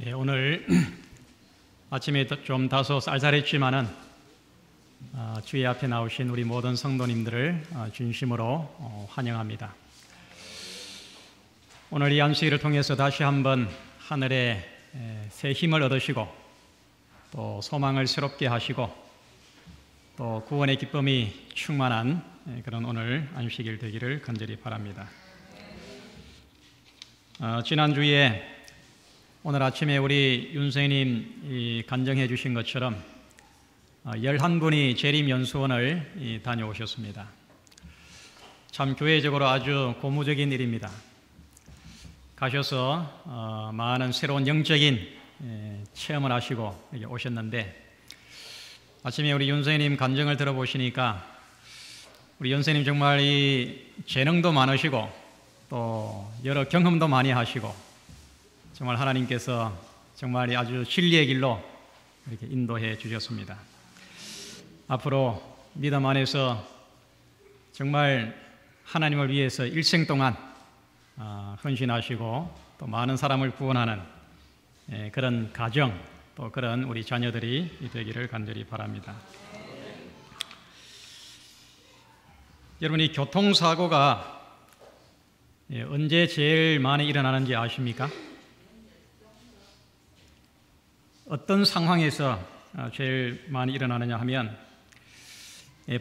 오늘 아침에 좀 다소 쌀쌀했지만은 주의 앞에 나오신 우리 모든 성도님들을 진심으로 환영합니다. 오늘 이 안식일을 통해서 다시 한번 하늘에 새 힘을 얻으시고 또 소망을 새롭게 하시고 또 구원의 기쁨이 충만한 그런 오늘 안식일 되기를 간절히 바랍니다. 지난주에 오늘 아침에 우리 윤생님 간증해 주신 것처럼 11분이 재림연수원을 다녀오셨습니다. 참 교회적으로 아주 고무적인 일입니다. 가셔서 많은 새로운 영적인 체험을 하시고 여기 오셨는데, 아침에 우리 윤생님 간증을 들어보시니까 우리 윤생님 정말 이 재능도 많으시고 또 여러 경험도 많이 하시고 정말 하나님께서 정말 아주 진리의 길로 이렇게 인도해 주셨습니다. 앞으로 믿음 안에서 정말 하나님을 위해서 일생 동안 헌신하시고 또 많은 사람을 구원하는 그런 가정, 또 그런 우리 자녀들이 되기를 간절히 바랍니다. 여러분, 이 교통사고가 언제 제일 많이 일어나는지 아십니까? 어떤 상황에서 제일 많이 일어나느냐 하면,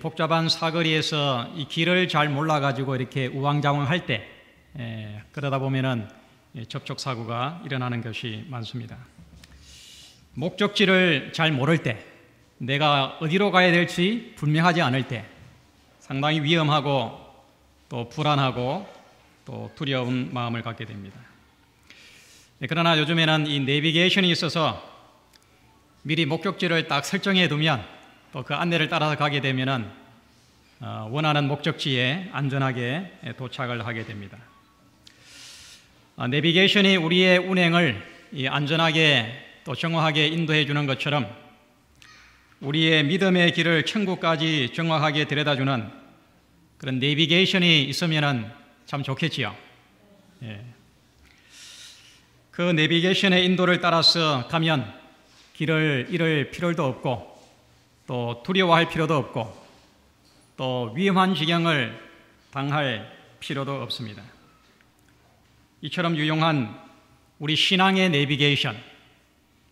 복잡한 사거리에서 이 길을 잘 몰라가지고 이렇게 우왕좌왕할 때, 그러다 보면은 접촉사고가 일어나는 것이 많습니다. 목적지를 잘 모를 때, 내가 어디로 가야 될지 분명하지 않을 때 상당히 위험하고 또 불안하고 또 두려운 마음을 갖게 됩니다. 그러나 요즘에는 이 내비게이션이 있어서 미리 목적지를 딱 설정해 두면 또 그 안내를 따라서 가게 되면은 원하는 목적지에 안전하게 도착을 하게 됩니다. 내비게이션이 우리의 운행을 안전하게 또 정확하게 인도해 주는 것처럼 우리의 믿음의 길을 천국까지 정확하게 데려다주는 그런 내비게이션이 있으면은 참 좋겠지요. 그 내비게이션의 인도를 따라서 가면 길을 잃을 필요도 없고 또 두려워할 필요도 없고 또 위험한 지경을 당할 필요도 없습니다. 이처럼 유용한 우리 신앙의 내비게이션,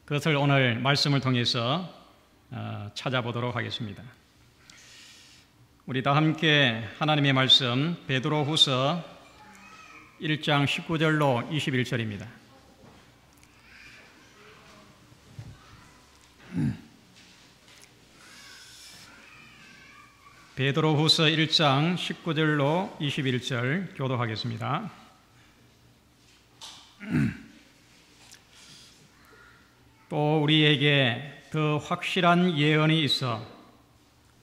그것을 오늘 말씀을 통해서 찾아보도록 하겠습니다. 우리 다 함께 하나님의 말씀 베드로후서 1장 19절로 21절입니다. 베드로후서 1장 19절로 21절 교독하겠습니다. 또 우리에게 더 확실한 예언이 있어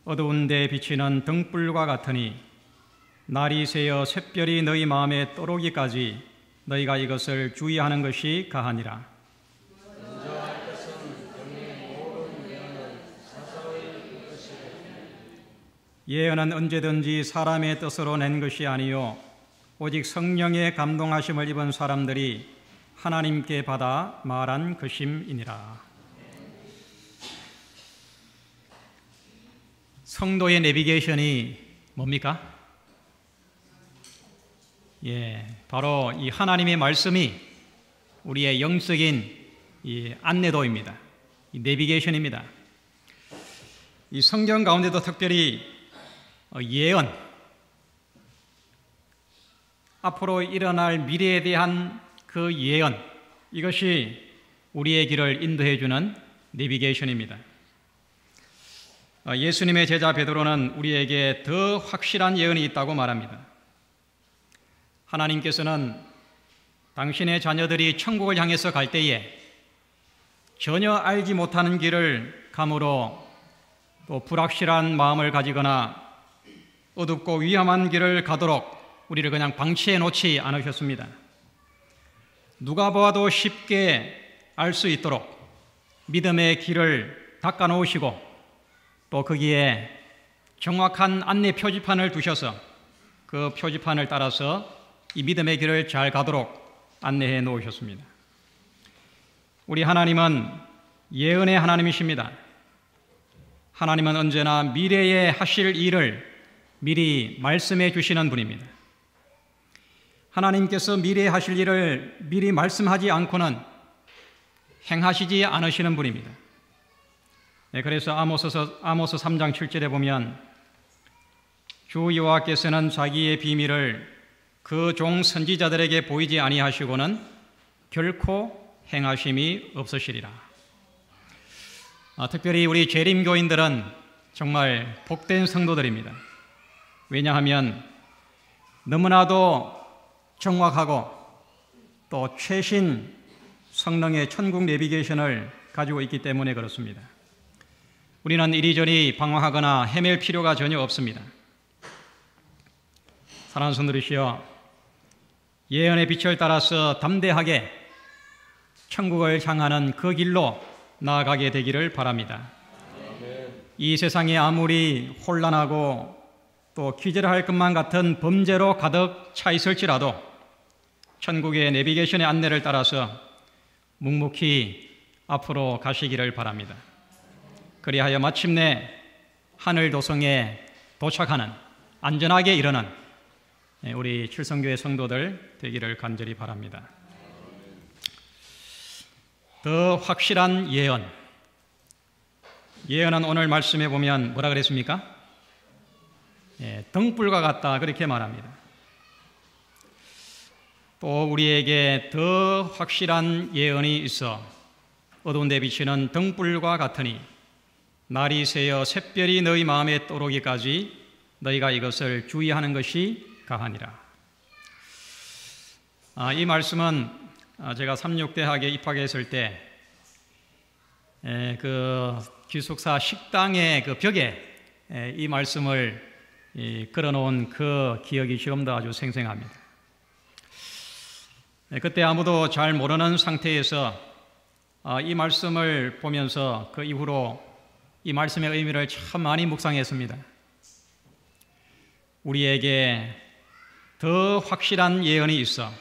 어두운 데 비치는 등불과 같으니 날이 새어 샛별이 너희 마음에 떠오르기까지 너희가 이것을 주의하는 것이 가하니라. 예언은 언제든지 사람의 뜻으로 낸 것이 아니요 오직 성령의 감동하심을 입은 사람들이 하나님께 받아 말한 것임이니라. 성도의 내비게이션이 뭡니까? 바로 이 하나님의 말씀이 우리의 영적인 이 안내도입니다. 이 내비게이션입니다. 이 성경 가운데도 특별히 예언, 앞으로 일어날 미래에 대한 그 예언, 이것이 우리의 길을 인도해 주는 내비게이션입니다. 예수님의 제자 베드로는 우리에게 더 확실한 예언이 있다고 말합니다. 하나님께서는 당신의 자녀들이 천국을 향해서 갈 때에 전혀 알지 못하는 길을 감으로 또 불확실한 마음을 가지거나 어둡고 위험한 길을 가도록 우리를 그냥 방치해 놓지 않으셨습니다. 누가 보아도 쉽게 알 수 있도록 믿음의 길을 닦아 놓으시고 또 거기에 정확한 안내 표지판을 두셔서 그 표지판을 따라서 이 믿음의 길을 잘 가도록 안내해 놓으셨습니다. 우리 하나님은 예언의 하나님이십니다. 하나님은 언제나 미래에 하실 일을 미리 말씀해 주시는 분입니다. 하나님께서 미래에 하실 일을 미리 말씀하지 않고는 행하시지 않으시는 분입니다. 그래서 아모스 3장 7절에 보면 주 여호와께서는 자기의 비밀을 그 종 선지자들에게 보이지 아니하시고는 결코 행하심이 없으시리라. 특별히 우리 재림교인들은 정말 복된 성도들입니다. 왜냐하면 너무나도 정확하고 또 최신 성령의 천국 내비게이션을 가지고 있기 때문에 그렇습니다. 우리는 이리저리 방황하거나 헤맬 필요가 전혀 없습니다. 사랑하는 성도들이시여, 예언의 빛을 따라서 담대하게 천국을 향하는 그 길로 나아가게 되기를 바랍니다. 이 세상이 아무리 혼란하고 또 기절할 것만 같은 범죄로 가득 차 있을지라도 천국의 내비게이션의 안내를 따라서 묵묵히 앞으로 가시기를 바랍니다. 그리하여 마침내 하늘 도성에 도착하는, 안전하게 이르는 우리 칠성교회 성도들 되기를 간절히 바랍니다. 더 확실한 예언. 예언은 오늘 말씀에 보면 뭐라 그랬습니까? 등불과 같다, 그렇게 말합니다. 또 우리에게 더 확실한 예언이 있어 어두운 데 비치는 등불과 같으니 날이 새어 샛별이 너희 마음에 떠오르기까지 너희가 이것을 주의하는 것이 가하니라. 이 말씀은 제가 삼육대학에 입학했을 때 그 기숙사 식당의 그 벽에 이 말씀을 걸어놓은 그 기억이 지금도 아주 생생합니다. 그때 아무도 잘 모르는 상태에서 이 말씀을 보면서 그 이후로 이 말씀의 의미를 참 많이 묵상했습니다. 우리에게 더 확실한 예언이 있어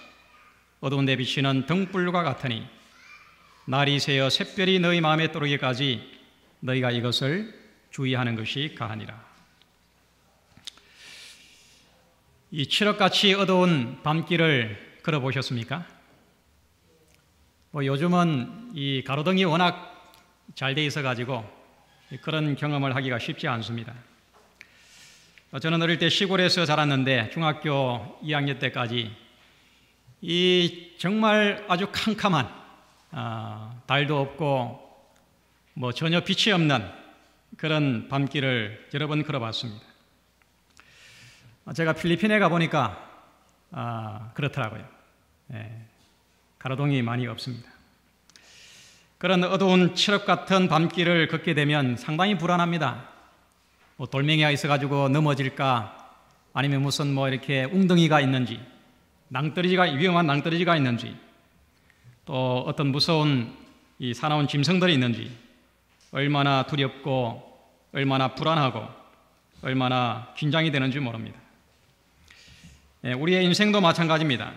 어두운 데 비치는 등불과 같으니 날이 새어 샛별이 너희 마음에 떠오르기까지 너희가 이것을 주의하는 것이 가하니라. 이 칠흑같이 어두운 밤길을 걸어보셨습니까? 요즘은 이 가로등이 워낙 잘 돼 있어가지고 그런 경험을 하기가 쉽지 않습니다. 저는 어릴 때 시골에서 자랐는데 중학교 2학년 때까지 이 정말 아주 캄캄한 달도 없고 전혀 빛이 없는 그런 밤길을 여러 번 걸어봤습니다. 제가 필리핀에 가보니까 그렇더라고요. 가로등이 많이 없습니다. 그런 어두운 칠흑 같은 밤길을 걷게 되면 상당히 불안합니다. 돌멩이가 있어가지고 넘어질까, 아니면 무슨 이렇게 웅덩이가 있는지, 위험한 낭떠러지가 있는지, 또 어떤 무서운 이 사나운 짐승들이 있는지, 얼마나 두렵고 얼마나 불안하고 얼마나 긴장이 되는지 모릅니다. 우리의 인생도 마찬가지입니다.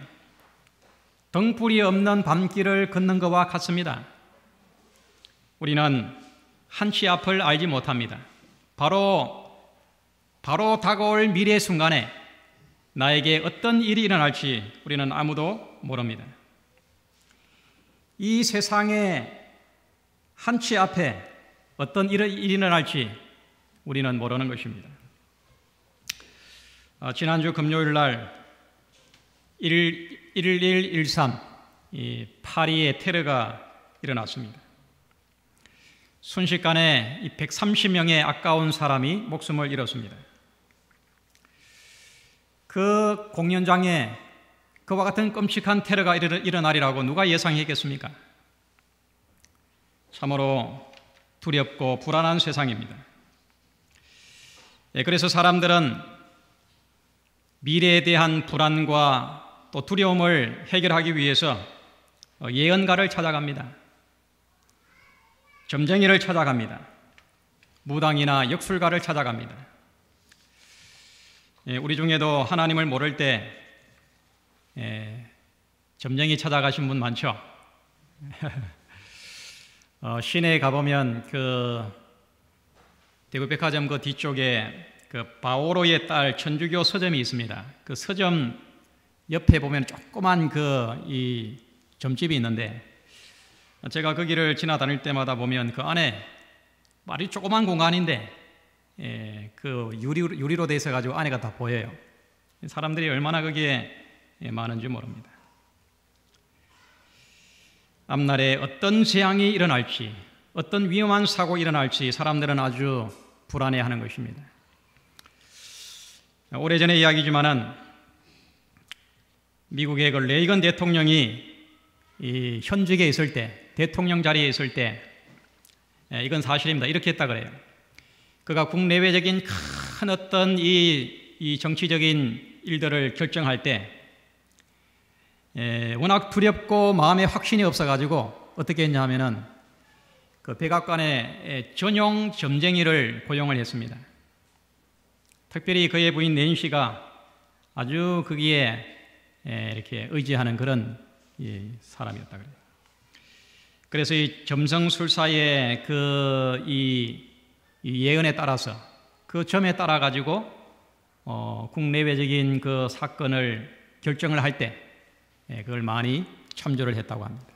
등불이 없는 밤길을 걷는 것과 같습니다. 우리는 한치 앞을 알지 못합니다. 바로 다가올 미래 순간에 나에게 어떤 일이 일어날지 우리는 아무도 모릅니다. 이 세상의 한치 앞에 어떤 일이 일어날지 우리는 모르는 것입니다. 지난주 금요일 날 1113 파리의 테러가 일어났습니다. 순식간에 130명의 아까운 사람이 목숨을 잃었습니다. 그 공연장에 그와 같은 끔찍한 테러가 일어나리라고 누가 예상했겠습니까? 참으로 두렵고 불안한 세상입니다. 그래서 사람들은 미래에 대한 불안과 또 두려움을 해결하기 위해서 예언가를 찾아갑니다. 점쟁이를 찾아갑니다. 무당이나 역술가를 찾아갑니다. 우리 중에도 하나님을 모를 때 점쟁이 찾아가신 분 많죠? 시내에 가보면 그 대구백화점 그 뒤쪽에 그 바오로의 딸 천주교 서점이 있습니다. 그 서점 옆에 보면 조그만 이 점집이 있는데, 제가 거기를 지나다닐 때마다 보면 그 안에 말이 조그만 공간인데 그 유리로 돼 있어 가지고 안에가 다 보여요. 사람들이 얼마나 거기에 많은지 모릅니다. 앞날에 어떤 재앙이 일어날지, 어떤 위험한 사고 일어날지 사람들은 아주 불안해하는 것입니다. 오래전의 이야기지만은 미국의 그 레이건 대통령이 이 현직에 있을 때, 대통령 자리에 있을 때, 이건 사실입니다. 이렇게 했다 그래요. 그가 국내외적인 큰 어떤 이 정치적인 일들을 결정할 때 워낙 두렵고 마음에 확신이 없어가지고 어떻게 했냐 하면은 그 백악관에 전용 점쟁이를 고용을 했습니다. 특별히 그의 부인 낸시가 아주 거기에 이렇게 의지하는 그런 사람이었다 그래요. 그래서 이 점성술사의 이 예언에 따라서 그 점에 따라 가지고 국내외적인 그 사건을 결정을 할 때 그걸 많이 참조를 했다고 합니다.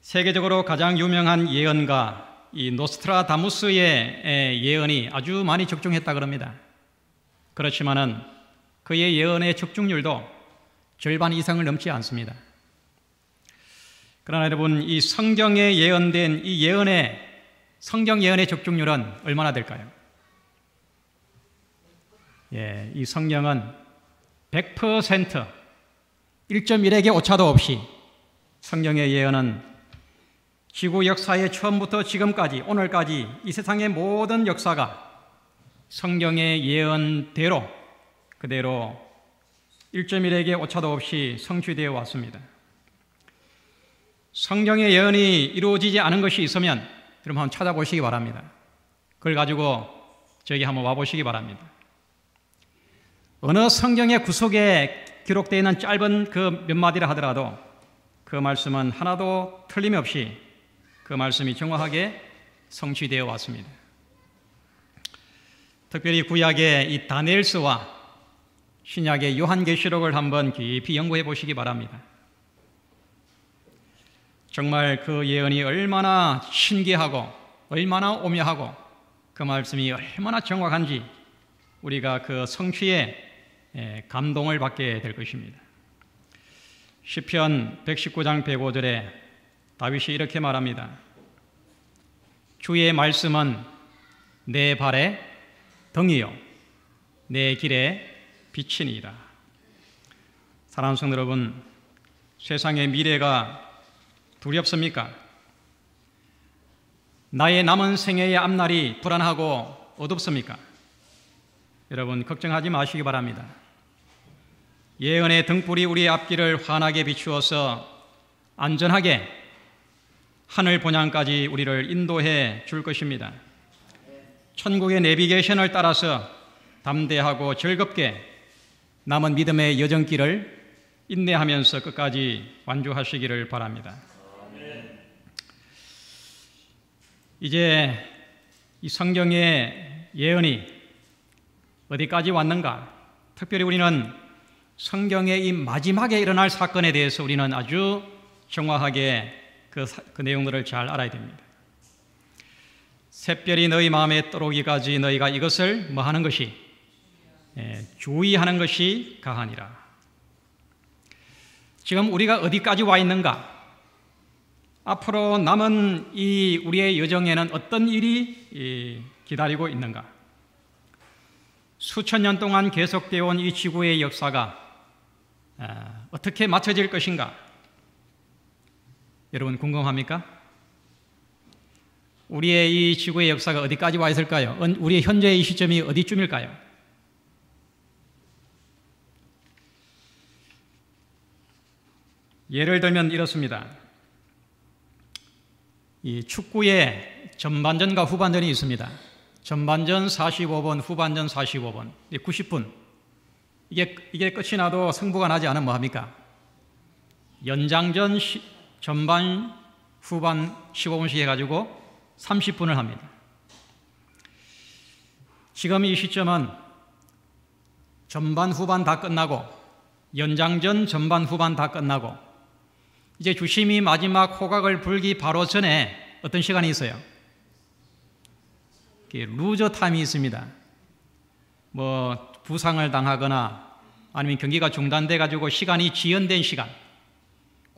세계적으로 가장 유명한 예언가 이 노스트라다무스의 예언이 아주 많이 적중했다 그럽니다. 그렇지만은 그의 예언의 적중률도 절반 이상을 넘지 않습니다. 그러나 여러분, 이 성경에 예언된 이 성경 예언의 적중률은 얼마나 될까요? 이 성경은 100% 1.1액의 오차도 없이 성경의 예언은 지구 역사의 처음부터 지금까지 오늘까지 이 세상의 모든 역사가 성경의 예언대로 그대로 1.1액의 오차도 없이 성취되어 왔습니다. 성경의 예언이 이루어지지 않은 것이 있으면 여러분 한번 찾아보시기 바랍니다. 그걸 가지고 저에게 한번 와보시기 바랍니다. 어느 성경의 구석에 기록되어 있는 짧은 그 몇 마디라 하더라도 그 말씀은 하나도 틀림없이 그 말씀이 정확하게 성취되어 왔습니다. 특별히 구약의 이 다니엘서와 신약의 요한계시록을 한번 깊이 연구해 보시기 바랍니다. 정말 그 예언이 얼마나 신기하고 얼마나 오묘하고 그 말씀이 얼마나 정확한지 우리가 그 성취에 감동을 받게 될 것입니다. 시편 119장 105절에 다윗이 이렇게 말합니다. 주의 말씀은 내 발의 등이요 내 길의 빛이니이다. 사랑하는 성도 여러분, 세상의 미래가 두렵습니까? 나의 남은 생애의 앞날이 불안하고 어둡습니까? 여러분 걱정하지 마시기 바랍니다. 예언의 등불이 우리의 앞길을 환하게 비추어서 안전하게 하늘 본향까지 우리를 인도해 줄 것입니다. 천국의 내비게이션을 따라서 담대하고 즐겁게 남은 믿음의 여정길을 인내하면서 끝까지 완주하시기를 바랍니다. 이제 이 성경의 예언이 어디까지 왔는가? 특별히 우리는 성경의 이 마지막에 일어날 사건에 대해서 우리는 아주 정확하게 그 내용들을 잘 알아야 됩니다. 샛별이 너희 마음에 떠오르기까지 너희가 이것을 뭐 하는 것이 주의하는 것이 가하니라. 지금 우리가 어디까지 와 있는가? 앞으로 남은 이 우리의 여정에는 어떤 일이 기다리고 있는가? 수천 년 동안 계속되어 온 이 지구의 역사가 어떻게 맞춰질 것인가? 여러분 궁금합니까? 우리의 이 지구의 역사가 어디까지 와 있을까요? 우리의 현재의 시점이 어디쯤일까요? 예를 들면 이렇습니다. 이 축구에 전반전과 후반전이 있습니다. 전반전 45분, 후반전 45분, 90분. 이게 끝이 나도 승부가 나지 않으면 뭐합니까? 연장전 전반, 후반 15분씩 해가지고 30분을 합니다. 지금 이 시점은 전반, 후반 다 끝나고 연장전 전반, 후반 다 끝나고 이제 주심이 마지막 호각을 불기 바로 전에 어떤 시간이 있어요? 루저 타임이 있습니다. 뭐 부상을 당하거나 아니면 경기가 중단돼 가지고 시간이 지연된 시간,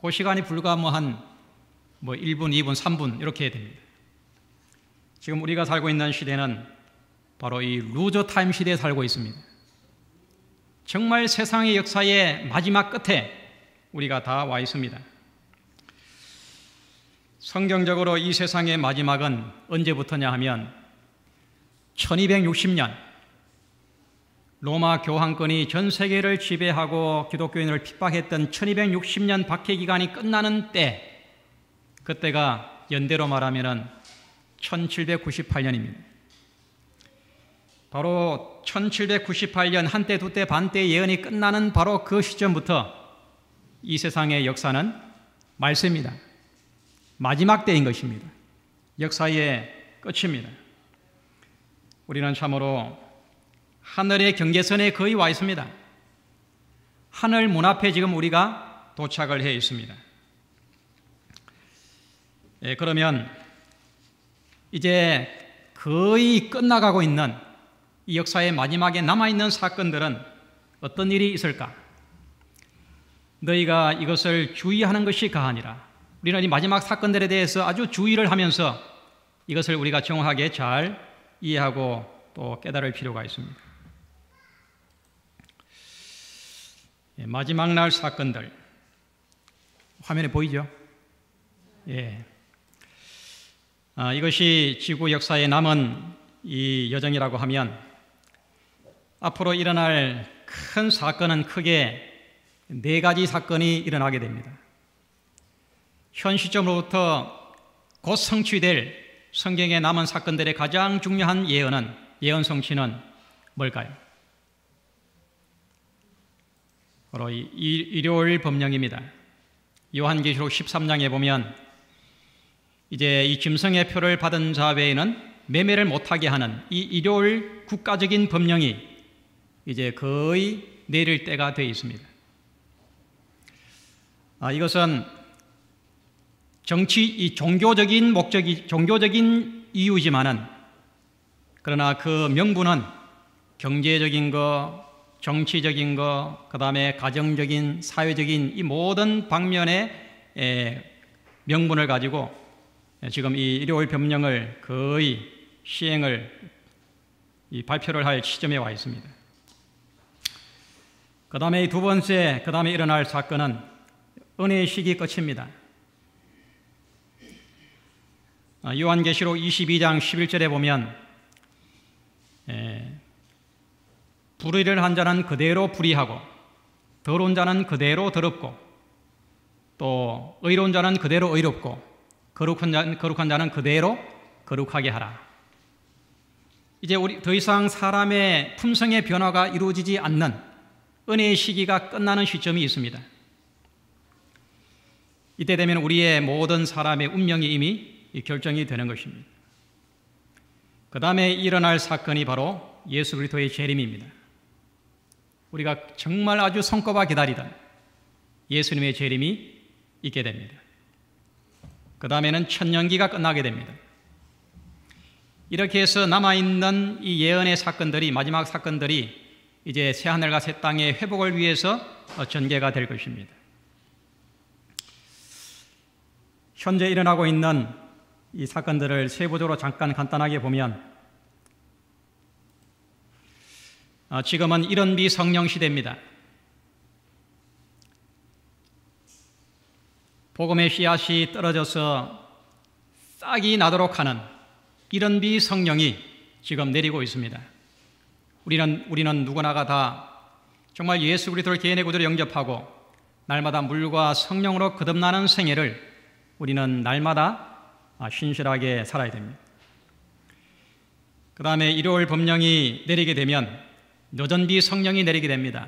그 시간이 불과 한 1분, 2분, 3분 이렇게 됩니다. 지금 우리가 살고 있는 시대는 바로 이 루저 타임 시대에 살고 있습니다. 정말 세상의 역사의 마지막 끝에 우리가 다 와 있습니다. 성경적으로 이 세상의 마지막은 언제부터냐 하면 1260년 로마 교황권이 전 세계를 지배하고 기독교인을 핍박했던 1260년 박해 기간이 끝나는 때, 그때가 연대로 말하면 1798년입니다. 바로 1798년 한때 두때 반때 예언이 끝나는 바로 그 시점부터 이 세상의 역사는 말세입니다. 마지막 때인 것입니다. 역사의 끝입니다. 우리는 참으로 하늘의 경계선에 거의 와 있습니다. 하늘 문 앞에 지금 우리가 도착을 해 있습니다. 그러면 이제 거의 끝나가고 있는 이 역사의 마지막에 남아있는 사건들은 어떤 일이 있을까? 너희가 이것을 주의하는 것이 가하니라. 우리는 이 마지막 사건들에 대해서 아주 주의를 하면서 이것을 우리가 정확하게 잘 이해하고 또 깨달을 필요가 있습니다. 마지막 날 사건들, 화면에 보이죠? 예. 이것이 지구 역사에 남은 이 여정이라고 하면 앞으로 일어날 큰 사건은 크게 4가지 사건이 일어나게 됩니다. 현 시점으로부터 곧 성취될 성경에 남은 사건들의 가장 중요한 예언 성취는 뭘까요? 바로 일요일 법령입니다. 요한계시록 13장에 보면 이제 이 짐승의 표를 받은 자 외에는 매매를 못하게 하는 이 일요일 국가적인 법령이 이제 거의 내릴 때가 되어 있습니다. 이것은 종교적인 이유지만은 그러나 그 명분은 경제적인 거, 정치적인 거, 그 다음에 가정적인, 사회적인 이 모든 방면의 명분을 가지고 지금 이 일요일 법령을 거의 시행을 발표를 할 시점에 와 있습니다. 그 다음에 두 번째, 그 다음에 일어날 사건은 은혜의 시기 끝입니다. 요한계시록 22장 11절에 보면 불의를 한 자는 그대로 불의하고 더러운 자는 그대로 더럽고 또 의로운 자는 그대로 의롭고 거룩한 자는 그대로 거룩하게 하라. 이제 우리 더 이상 사람의 품성의 변화가 이루어지지 않는 은혜의 시기가 끝나는 시점이 있습니다. 이때 되면 우리의 모든 사람의 운명이 이미 결정이 되는 것입니다. 그 다음에 일어날 사건이 바로 예수 그리스도의 재림입니다. 우리가 정말 아주 손꼽아 기다리던 예수님의 재림이 있게 됩니다. 그 다음에는 천년기가 끝나게 됩니다. 이렇게 해서 남아있는 이 예언의 사건들이, 마지막 사건들이 이제 새하늘과 새 땅의 회복을 위해서 전개가 될 것입니다. 현재 일어나고 있는 이 사건들을 세부적으로 잠깐 간단하게 보면 지금은 일원비 성령 시대입니다. 복음의 씨앗이 떨어져서 싹이 나도록 하는 일원비 성령이 지금 내리고 있습니다. 우리는 누구나가 다 정말 예수 그리스도를 개인의 구주로 영접하고 날마다 물과 성령으로 거듭나는 생애를 우리는 날마다 신실하게 살아야 됩니다. 그 다음에 일요일 법령이 내리게 되면 여전비 성령이 내리게 됩니다.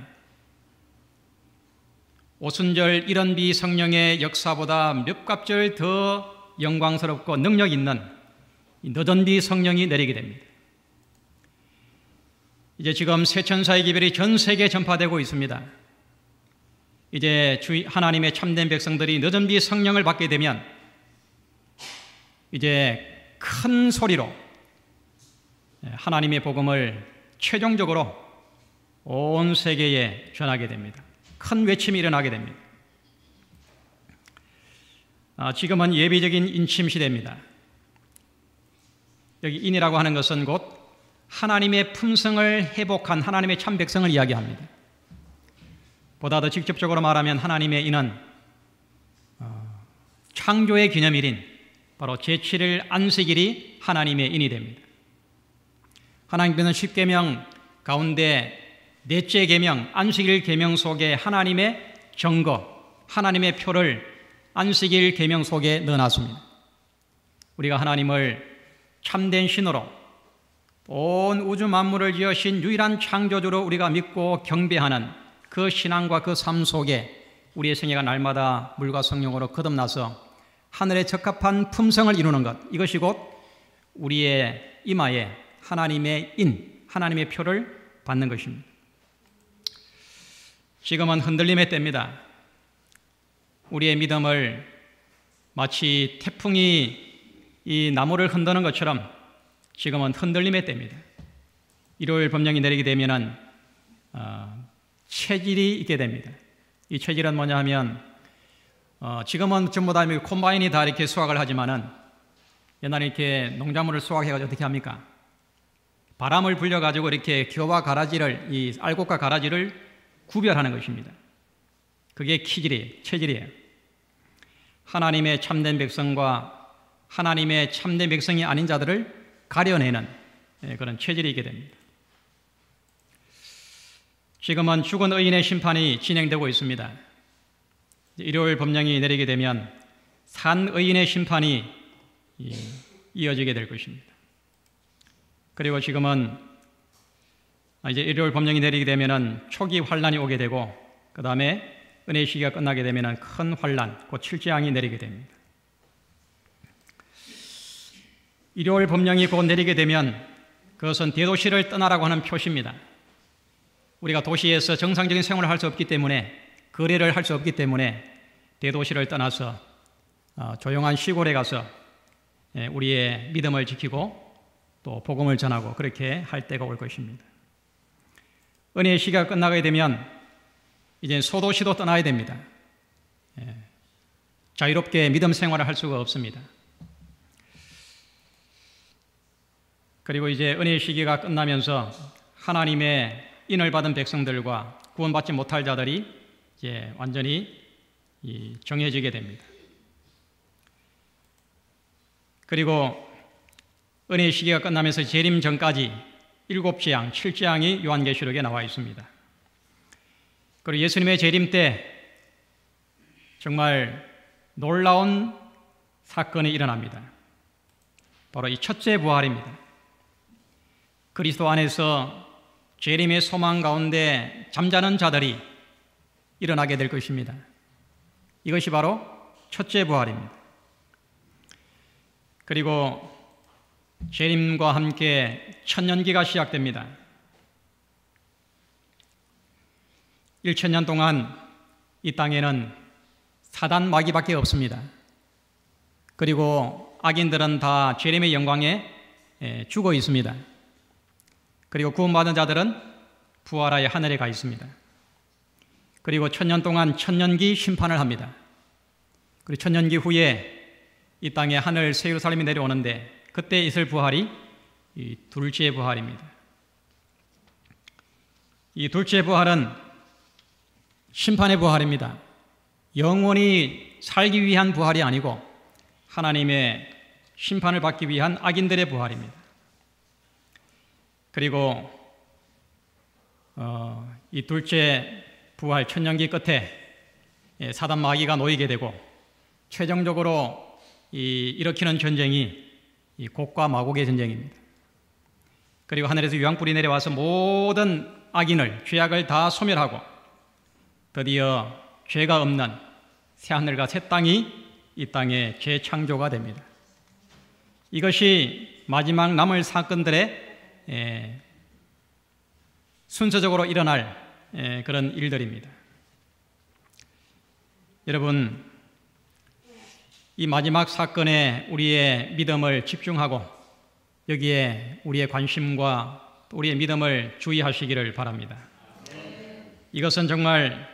오순절 일원비 성령의 역사보다 몇 갑절 더 영광스럽고 능력 있는 너전비 성령이 내리게 됩니다. 이제 지금 세천사의 기별이 전 세계에 전파되고 있습니다. 이제 하나님의 참된 백성들이 너전비 성령을 받게 되면 이제 큰 소리로 하나님의 복음을 최종적으로 온 세계에 전하게 됩니다. 큰 외침이 일어나게 됩니다. 지금은 예비적인 인침 시대입니다. 여기 인이라고 하는 것은 곧 하나님의 품성을 회복한 하나님의 참 백성을 이야기합니다. 보다 더 직접적으로 말하면 하나님의 인은 창조의 기념일인 바로 제7일 안식일이 하나님의 인이 됩니다. 하나님께서는 십계명 가운데 넷째 계명 안식일 계명 속에 하나님의 증거, 하나님의 표를 안식일 계명 속에 넣어놨습니다. 우리가 하나님을 참된 신으로 온 우주 만물을 지으신 유일한 창조주로 우리가 믿고 경배하는 그 신앙과 그 삶 속에 우리의 생애가 날마다 물과 성령으로 거듭나서 하늘에 적합한 품성을 이루는 것, 이것이 곧 우리의 이마에 하나님의 인, 하나님의 표를 받는 것입니다. 지금은 흔들림의 때입니다. 우리의 믿음을 마치 태풍이 이 나무를 흔드는 것처럼 지금은 흔들림의 때입니다. 일요일 법령이 내리게 되면은 체질이 있게 됩니다. 이 체질은 뭐냐 하면 지금은 전부 다 콤바인이 다 이렇게 수확을 하지만은 옛날에 이렇게 농작물을 수확해가지고 어떻게 합니까? 바람을 불려가지고 이렇게 겨와 가라지를, 이 알곡과 가라지를 구별하는 것입니다. 그게 체질이에요. 하나님의 참된 백성과 하나님의 참된 백성이 아닌 자들을 가려내는 그런 체질이 있게 됩니다. 지금은 죽은 의인의 심판이 진행되고 있습니다. 일요일 법령이 내리게 되면 산 의인의 심판이 이어지게 될 것입니다. 그리고 지금은 이제 일요일 법령이 내리게 되면은 초기 환란이 오게 되고 그 다음에 은혜의 시기가 끝나게 되면은 큰 환란, 곧 칠재앙이 내리게 됩니다. 일요일 법령이 곧 내리게 되면 그것은 대도시를 떠나라고 하는 표시입니다. 우리가 도시에서 정상적인 생활을 할 수 없기 때문에, 거래를 할 수 없기 때문에 대도시를 떠나서 조용한 시골에 가서 우리의 믿음을 지키고 또 복음을 전하고 그렇게 할 때가 올 것입니다. 은혜의 시기가 끝나게 되면 이제 소도시도 떠나야 됩니다. 자유롭게 믿음 생활을 할 수가 없습니다. 그리고 이제 은혜의 시기가 끝나면서 하나님의 인을 받은 백성들과 구원받지 못할 자들이 이제 완전히 정해지게 됩니다. 그리고 은혜의 시기가 끝나면서 재림 전까지 7재앙, 7재앙이 요한계시록에 나와 있습니다. 그리고 예수님의 재림 때 정말 놀라운 사건이 일어납니다. 바로 이 첫째 부활입니다. 그리스도 안에서 재림의 소망 가운데 잠자는 자들이 일어나게 될 것입니다. 이것이 바로 첫째 부활입니다. 그리고 재림과 함께 천년기가 시작됩니다. 1000년 동안 이 땅에는 사단 마귀밖에 없습니다. 그리고 악인들은 다 재림의 영광에 죽어 있습니다. 그리고 구원받은 자들은 부활하여 하늘에 가 있습니다. 그리고 1000년 동안 천년기 심판을 합니다. 그리고 천년기 후에 이 땅에 하늘 새 예루살렘이 내려오는데 그때 있을 부활이 이 둘째 부활입니다. 이 둘째 부활은 심판의 부활입니다. 영원히 살기 위한 부활이 아니고 하나님의 심판을 받기 위한 악인들의 부활입니다. 그리고 이 둘째 부활 천년기 끝에 사단 마귀가 놓이게 되고 최종적으로 일으키는 전쟁이 이 곡과 마곡의 전쟁입니다. 그리고 하늘에서 유황불이 내려와서 모든 악인을, 죄악을 다 소멸하고 드디어 죄가 없는 새하늘과 새 땅이 이 땅에 재창조가 됩니다. 이것이 마지막 남을 사건들의 순서적으로 일어날 그런 일들입니다. 여러분, 이 마지막 사건에 우리의 믿음을 집중하고 여기에 우리의 관심과 우리의 믿음을 주의하시기를 바랍니다. 이것은 정말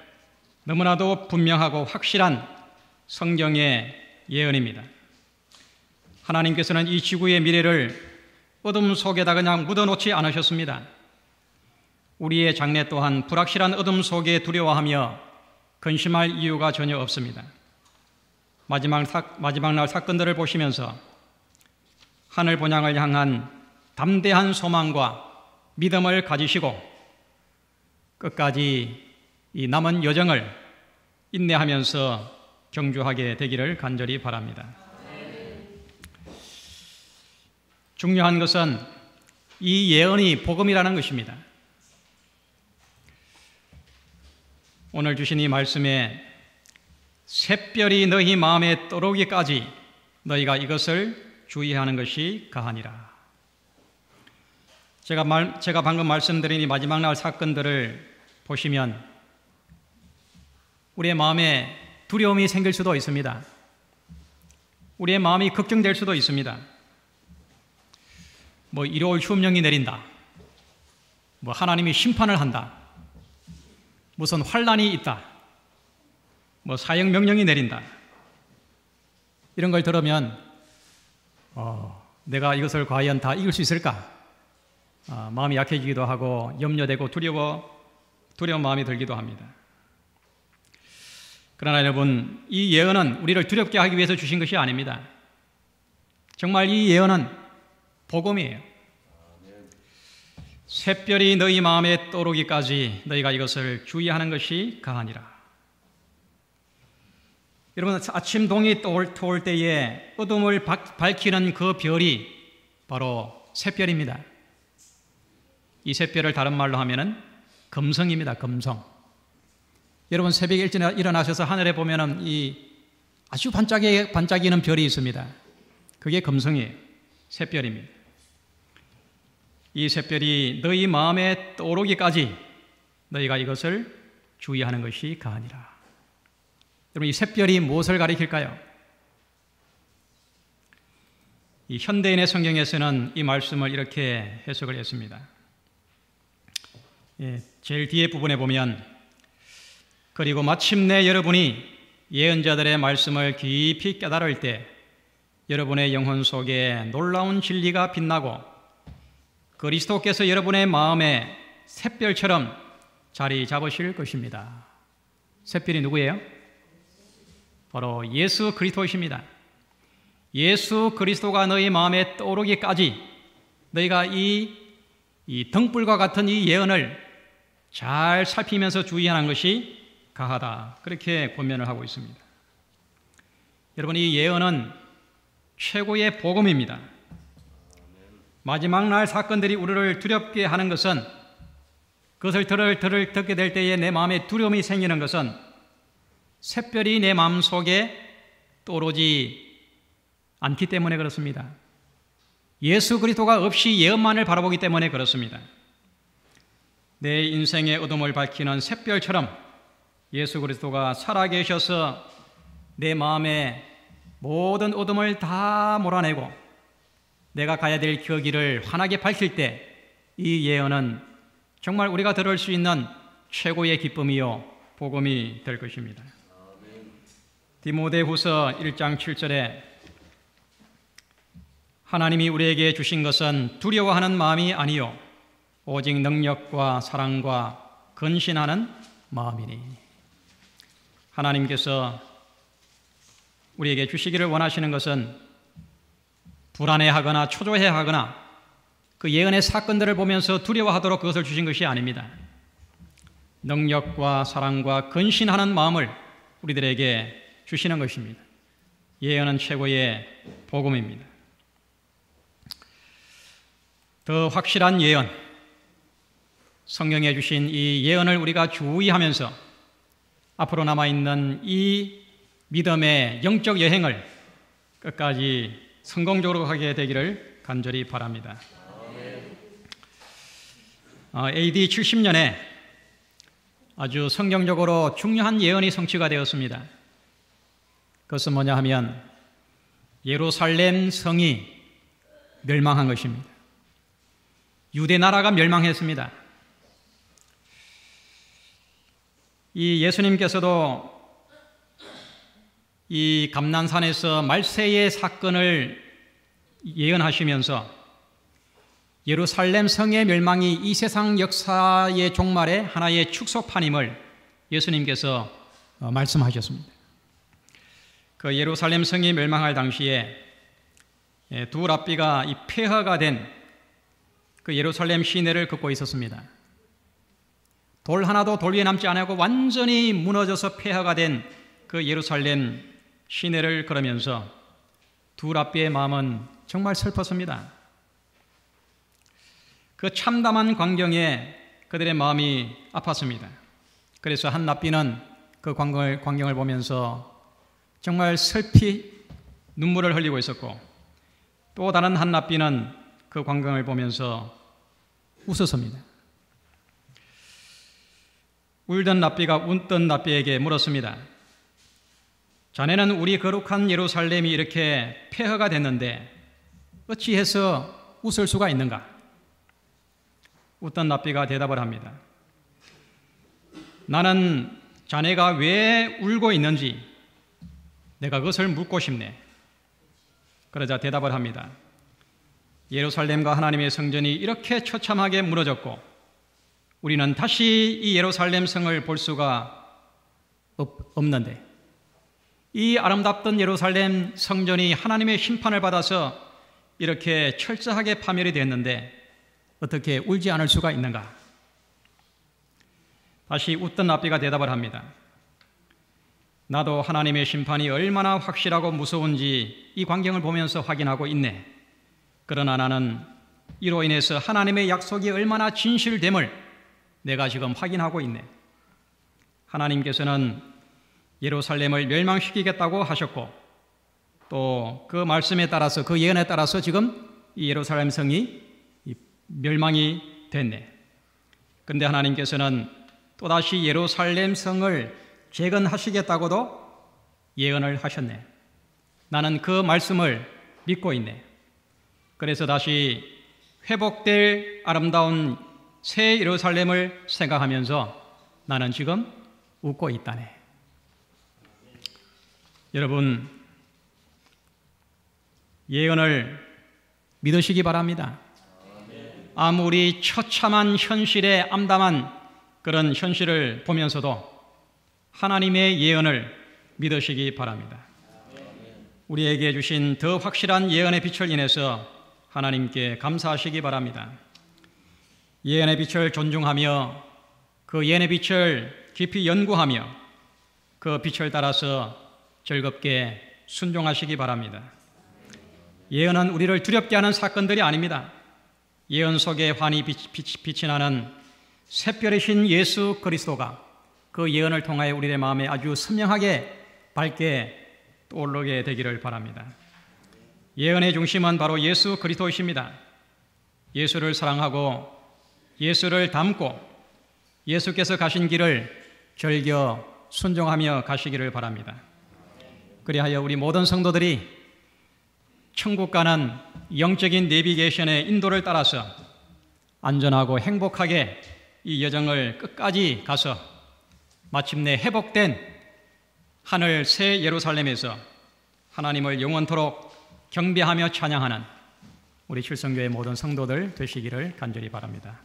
너무나도 분명하고 확실한 성경의 예언입니다. 하나님께서는 이 지구의 미래를 어둠 속에다 그냥 묻어놓지 않으셨습니다. 우리의 장래 또한 불확실한 어둠 속에 두려워하며 근심할 이유가 전혀 없습니다. 마지막 날 사건들을 보시면서 하늘 본향을 향한 담대한 소망과 믿음을 가지시고 끝까지 이 남은 여정을 인내하면서 경주하게 되기를 간절히 바랍니다. 중요한 것은 이 예언이 복음이라는 것입니다. 오늘 주신 이 말씀에 샛별이 너희 마음에 떠오르기까지 너희가 이것을 주의하는 것이 가하니라. 제가 방금 말씀드린 이 마지막 날 사건들을 보시면 우리의 마음에 두려움이 생길 수도 있습니다. 우리의 마음이 걱정될 수도 있습니다. 일요일 휴업령이 내린다. 하나님이 심판을 한다. 무슨 환란이 있다. 사형 명령이 내린다. 이런 걸 들으면 내가 이것을 과연 다 이길 수 있을까? 마음이 약해지기도 하고 염려되고 두려운 마음이 들기도 합니다. 그러나 여러분, 이 예언은 우리를 두렵게 하기 위해서 주신 것이 아닙니다. 정말 이 예언은 복음이에요. 샛별이 너희 마음에 떠오르기까지 너희가 이것을 주의하는 것이 가하니라. 여러분, 아침 동이 떠올 때에 어둠을 밝히는 그 별이 바로 샛별입니다. 이 샛별을 다른 말로 하면은 금성입니다. 금성. 여러분, 새벽에 일찍 일어나셔서 하늘에 보면은 이 아주 반짝이는 별이 있습니다. 그게 금성이에요. 샛별입니다. 이 샛별이 너희 마음에 떠오르기까지 너희가 이것을 주의하는 것이 가하니라. 여러분, 이 샛별이 무엇을 가리킬까요? 이 현대인의 성경에서는 이 말씀을 이렇게 해석을 했습니다. 제일 뒤에 부분에 보면 그리고 마침내 여러분이 예언자들의 말씀을 깊이 깨달을 때 여러분의 영혼 속에 놀라운 진리가 빛나고 그리스도께서 여러분의 마음에 샛별처럼 자리 잡으실 것입니다. 샛별이 누구예요? 바로 예수 그리스도이십니다. 예수 그리스도가 너희 마음에 떠오르기까지 너희가 이 등불과 같은 이 예언을 잘 살피면서 주의하는 것이 가하다. 그렇게 권면을 하고 있습니다. 여러분, 이 예언은 최고의 복음입니다. 마지막 날 사건들이 우리를 두렵게 하는 것은 그것을 듣게 될 때에 내 마음에 두려움이 생기는 것은 샛별이 내 마음속에 떠오르지 않기 때문에 그렇습니다. 예수 그리스도가 없이 예언만을 바라보기 때문에 그렇습니다. 내 인생의 어둠을 밝히는 샛별처럼 예수 그리스도가 살아계셔서 내 마음에 모든 어둠을 다 몰아내고 내가 가야 될 그 길을 환하게 밝힐 때 이 예언은 정말 우리가 들을 수 있는 최고의 기쁨이요 복음이 될 것입니다. 디모데후서 1장 7절에 하나님이 우리에게 주신 것은 두려워하는 마음이 아니요 오직 능력과 사랑과 근신하는 마음이니. 하나님께서 우리에게 주시기를 원하시는 것은 불안해하거나 초조해하거나 그 예언의 사건들을 보면서 두려워하도록 그것을 주신 것이 아닙니다. 능력과 사랑과 근신하는 마음을 우리들에게 주시는 것입니다. 예언은 최고의 복음입니다. 더 확실한 예언, 성경에 주신 이 예언을 우리가 주의하면서 앞으로 남아있는 이 믿음의 영적 여행을 끝까지 성공적으로 하게 되기를 간절히 바랍니다. AD 70년에 아주 성경적으로 중요한 예언이 성취가 되었습니다. 그것은 뭐냐 하면 예루살렘 성이 멸망한 것입니다. 유대 나라가 멸망했습니다. 이 예수님께서도 이 감난산에서 말세의 사건을 예언하시면서 예루살렘 성의 멸망이 이 세상 역사의 종말의 하나의 축소판임을 예수님께서 말씀하셨습니다. 그 예루살렘 성이 멸망할 당시에 두 랍비가 이 폐허가 된 그 예루살렘 시내를 걷고 있었습니다. 돌 하나도 돌 위에 남지 않고 완전히 무너져서 폐허가 된 그 예루살렘 시내를 걸으면서 두 랍비의 마음은 정말 슬펐습니다. 그 참담한 광경에 그들의 마음이 아팠습니다. 그래서 한 랍비는 그 광경을 보면서 정말 슬피 눈물을 흘리고 있었고, 또 다른 한 랍비는 그 광경을 보면서 웃었습니다. 울던 랍비가 웃던 랍비에게 물었습니다. 자네는 우리 거룩한 예루살렘이 이렇게 폐허가 됐는데 어찌해서 웃을 수가 있는가? 웃던 랍비가 대답을 합니다. 나는 자네가 왜 울고 있는지 내가 그것을 묻고 싶네. 그러자 대답을 합니다. 예루살렘과 하나님의 성전이 이렇게 처참하게 무너졌고 우리는 다시 이 예루살렘 성을 볼 수가 없는데, 이 아름답던 예루살렘 성전이 하나님의 심판을 받아서 이렇게 철저하게 파멸이 됐는데 어떻게 울지 않을 수가 있는가? 다시 웃던 랍비가 대답을 합니다. 나도 하나님의 심판이 얼마나 확실하고 무서운지 이 광경을 보면서 확인하고 있네. 그러나 나는 이로 인해서 하나님의 약속이 얼마나 진실됨을 내가 지금 확인하고 있네. 하나님께서는 예루살렘을 멸망시키겠다고 하셨고 또 그 말씀에 따라서, 그 예언에 따라서 지금 이 예루살렘 성이 멸망이 됐네. 그런데 하나님께서는 또다시 예루살렘 성을 재건하시겠다고도 예언을 하셨네. 나는 그 말씀을 믿고 있네. 그래서 다시 회복될 아름다운 새 예루살렘을 생각하면서 나는 지금 웃고 있다네. 여러분, 예언을 믿으시기 바랍니다. 아무리 처참한 현실에 암담한 그런 현실을 보면서도 하나님의 예언을 믿으시기 바랍니다. 우리에게 주신 더 확실한 예언의 빛을 인해서 하나님께 감사하시기 바랍니다. 예언의 빛을 존중하며 그 예언의 빛을 깊이 연구하며 그 빛을 따라서 즐겁게 순종하시기 바랍니다. 예언은 우리를 두렵게 하는 사건들이 아닙니다. 예언 속에 환히 빛이 나는 샛별이신 예수 그리스도가 그 예언을 통하여 우리의 마음에 아주 선명하게 밝게 떠오르게 되기를 바랍니다. 예언의 중심은 바로 예수 그리스도이십니다. 예수를 사랑하고 예수를 닮고 예수께서 가신 길을 즐겨 순종하며 가시기를 바랍니다. 그리하여 우리 모든 성도들이 천국 가는 영적인 내비게이션의 인도를 따라서 안전하고 행복하게 이 여정을 끝까지 가서 마침내 회복된 하늘 새 예루살렘에서 하나님을 영원토록 경배하며 찬양하는 우리 칠성교회 모든 성도들 되시기를 간절히 바랍니다.